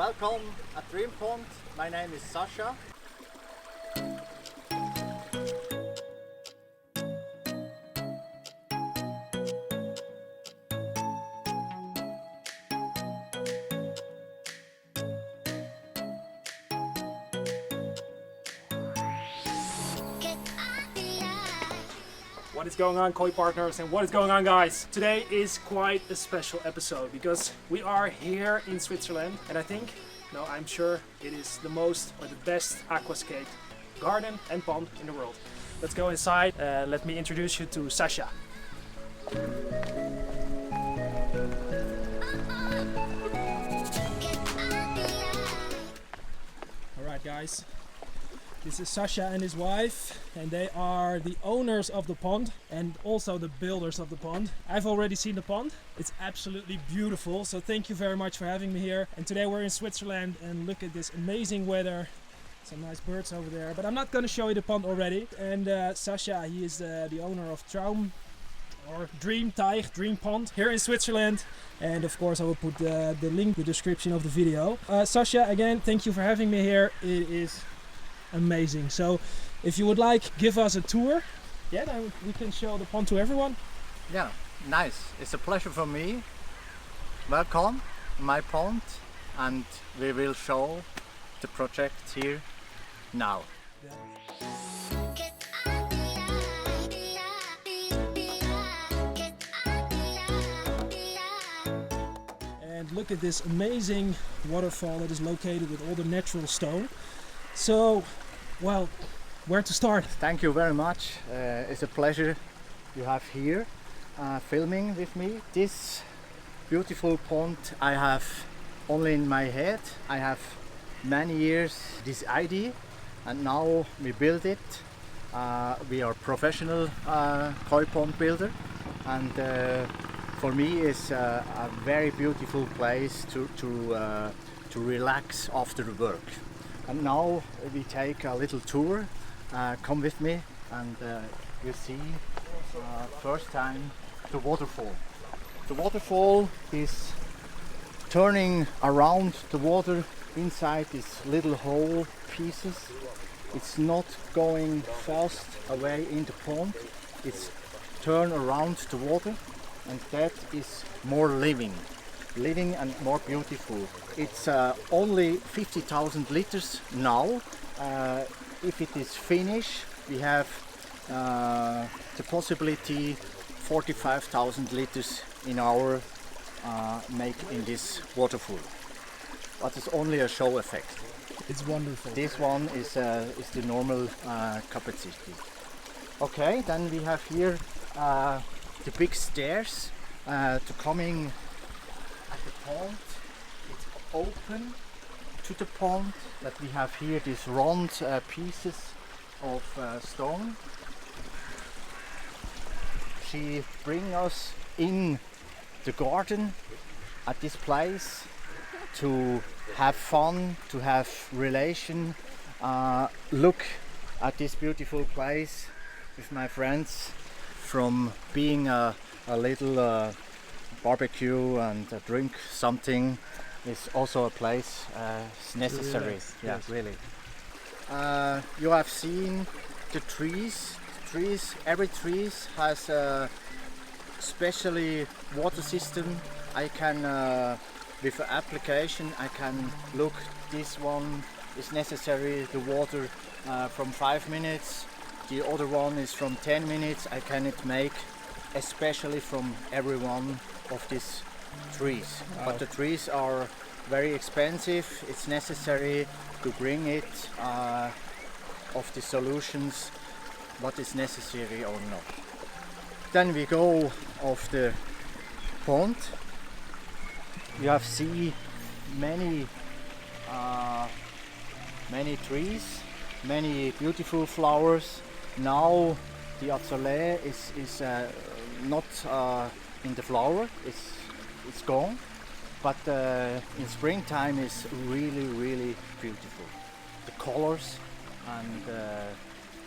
Welcome at Dream Pond. My name is Sacha. What is going on, Koi partners, and what is going on, guys? Today is quite a special episode because we are here in Switzerland, and I think, no, I'm sure it is the most or the best aquascape garden and pond in the world. Let's go inside. Let me introduce you to Sacha. All right, guys. This is Sacha and his wife, and they are the owners of the pond and also the builders of the pond. I've already seen the pond. It's absolutely beautiful, so thank you very much for having me here. And today we're in Switzerland, and look at this amazing weather. Some nice birds over there, but I'm not going to show you the pond already. And Sacha, he is the owner of Traum or Traum Teiche, Dream Pond, here in Switzerland. And of course I will put the link in the description of the video. Sacha, again, thank you for having me here. It is amazing. So if you would like, give us a tour. Yeah, then we can show the pond to everyone. Yeah, nice. It's a pleasure for me. Welcome, my pond, and we will show the project here now. Yeah. And look at this amazing waterfall that is located with all the natural stone. So, well, where to start? Thank you very much. It's a pleasure you have here filming with me. This beautiful pond I have only in my head. I have many years this idea, and now we build it. We are professional koi pond builder, and for me it's a very beautiful place to relax after the work. And now we take a little tour. Come with me, and you see first time the waterfall. The waterfall is turning around the water inside these little hole pieces. It's not going fast away in the pond. It's turn around the water, and that is more living and more beautiful. It's only 50,000 liters now. If it is finished, we have the possibility 45,000 liters in our make in this waterfall. But it's only a show effect. It's wonderful. This one is the normal capacity. Okay, then we have here the big stairs to coming at the pond. It's open to the pond, that we have here these round pieces of stone. She bring us in the garden at this place to have fun, to have relation, look at this beautiful place with my friends, from being a little barbecue and drink something is also a place necessary. Yes. Really. You have seen the trees. Every tree has a specially water system. I can with an application I can look, this one is necessary the water from 5 minutes, the other one is from 10 minutes. I can make especially from every one of these trees. Wow. But the trees are very expensive. It's necessary to bring it of the solutions what is necessary or not. Then we go of the pond. You have seen many trees, many beautiful flowers. Now the azalea is not in the flower. It's gone. But in springtime it's really beautiful. The colors and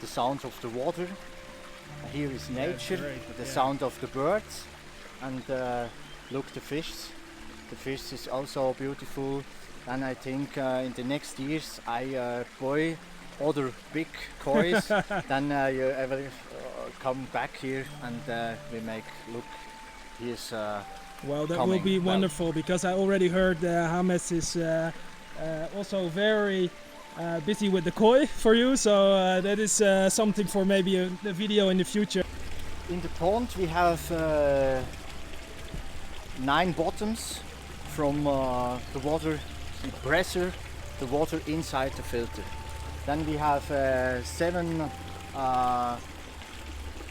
the sounds of the water. Here is nature, the sound of the birds, and look, the fish. The fish is also beautiful. And I think in the next years I buy other big kois. Then you ever come back here and we make look. Here's Well, that coming. will be Well, wonderful because I already heard Hamez is also very busy with the koi for you. So that is something for maybe a video in the future. in the pond we have 9 bottoms from the water, the pressure, the water inside the filter. Then we have 7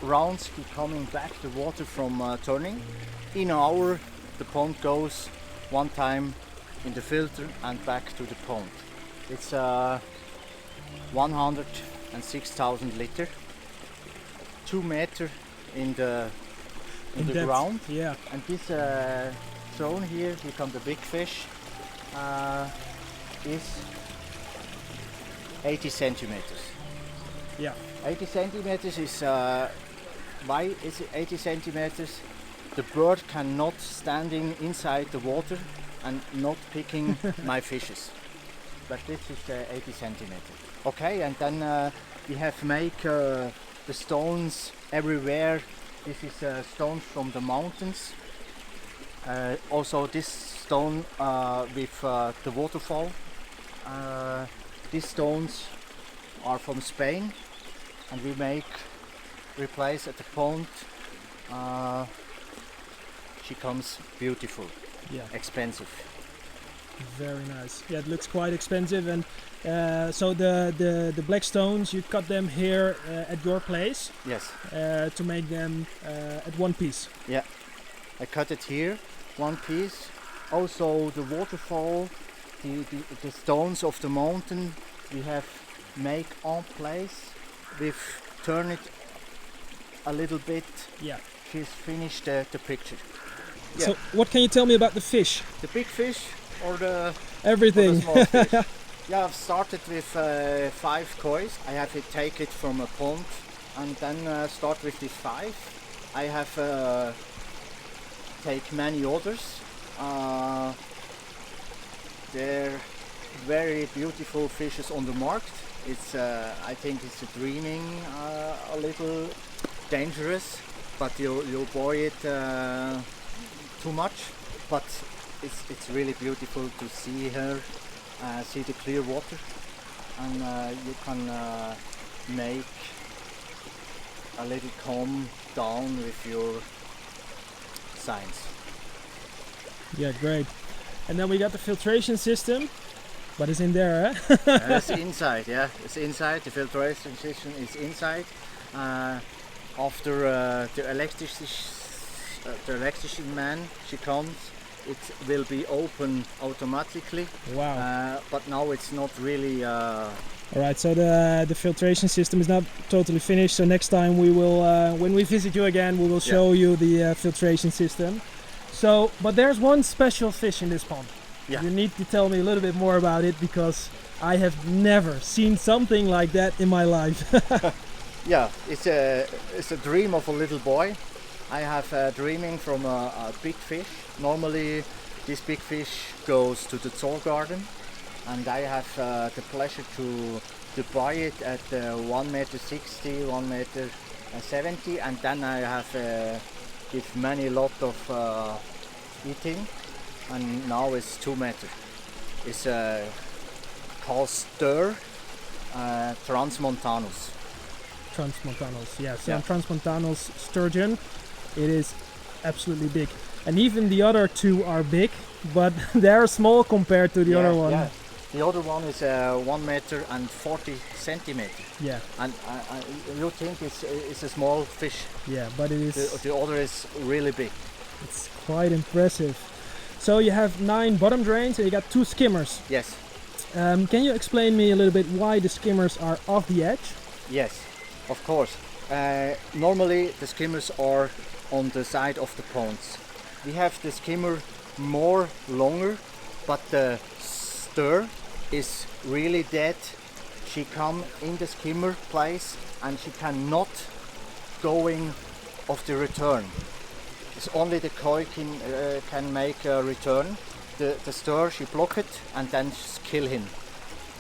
rounds coming back the water from turning. In an hour the pond goes 1 time in the filter and back to the pond. It's 106,000 liter, 2 meter in the depth. ground. Yeah. And this zone here come the big fish, is 80 centimeters. Yeah. 80 centimeters is why is it 80 centimeters? The bird cannot standing inside the water and not picking my fishes. But this is 80 centimeters. Okay, and then we have make the stones everywhere. This is stones from the mountains. Also this stone with the waterfall. These stones are from Spain, and we replace at the pond. She comes beautiful, Yeah. expensive. Very nice. Yeah, it looks quite expensive, and so the black stones you cut them here at your place. Yes. To make them at one piece. Yeah, I cut it here, 1 piece. Also the waterfall, the stones of the mountain, we have make on place. We've turned it a little bit. Yeah. She's finished the picture. Yeah. So what can you tell me about the fish? The big fish or the Everything. small fish? Yeah, I've started with 5 kois. I have to take it from a pond and then start with these 5. I have take many others. They're very beautiful fishes on the market. It's I think it's dreaming a little dangerous, but you buy it too much. But it's really beautiful to see her, see the clear water, and you can make a little calm down with your science. Yeah, great. And then we got the filtration system, but it's in there, eh? It's inside, yeah. It's inside. The filtration system is inside. After the electrician man she comes, it will be open automatically. Wow. But now it's not really. Alright, so the filtration system is not totally finished, so next time we will, when we visit you again, we will show you the filtration system. So, but there's one special fish in this pond. Yeah. You need to tell me a little bit more about it, because I have never seen something like that in my life. Yeah, it's a dream of a little boy. I have dreaming from a big fish. Normally this big fish goes to the zoo garden, and I have the pleasure to buy it at 1 meter 60, 1 meter 70, and then I have give many lot of eating, and now it's 2 meter. It's called stir transmontanus. Transmontanus, yes. Yeah. And Transmontanus sturgeon, it is absolutely big. And even the other 2 are big, but they're small compared to the other one. Yeah. The other one is 1 meter and 40 centimeters. Yeah. And you think it's a small fish. Yeah, but it is. The other is really big. It's quite impressive. So you have 9 bottom drains and you got 2 skimmers. Yes. Can you explain me a little bit why the skimmers are off the edge? Yes, of course. Normally the skimmers are on the side of the ponds. We have the skimmer more longer, but the stir is really dead. She come in the skimmer place and she cannot going of the return. It's only the koi can make a return. the star, she block it and then kill him.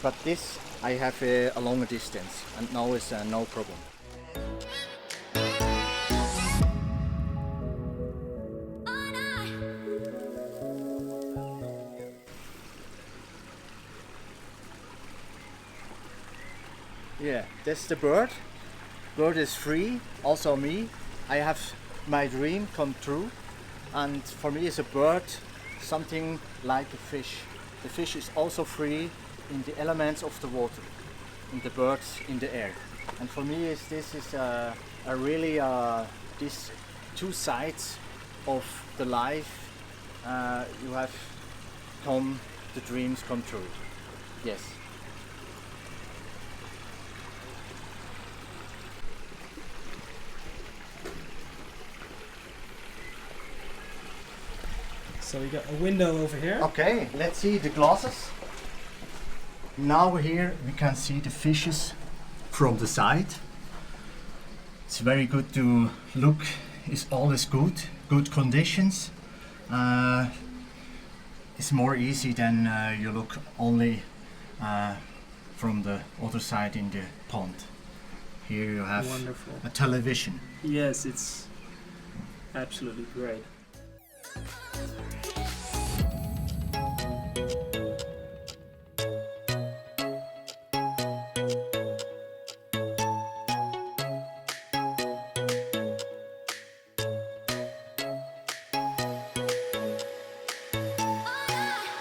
But this I have a longer distance, and now it's no problem. Yeah, that's the bird. Bird is free, also me. I have my dream come true, and for me it's a bird, something like a fish. The fish is also free in the elements of the water, in the birds in the air. And for me this is a really these two sides of the life. You have the dreams come true. Yes. So we got a window over here. Okay, let's see the glasses. Now here we can see the fishes from the side. It's very good to look, it's always good conditions. It's more easy than you look only from the other side in the pond. Here you have Wonderful. a television. Yes, it's absolutely great.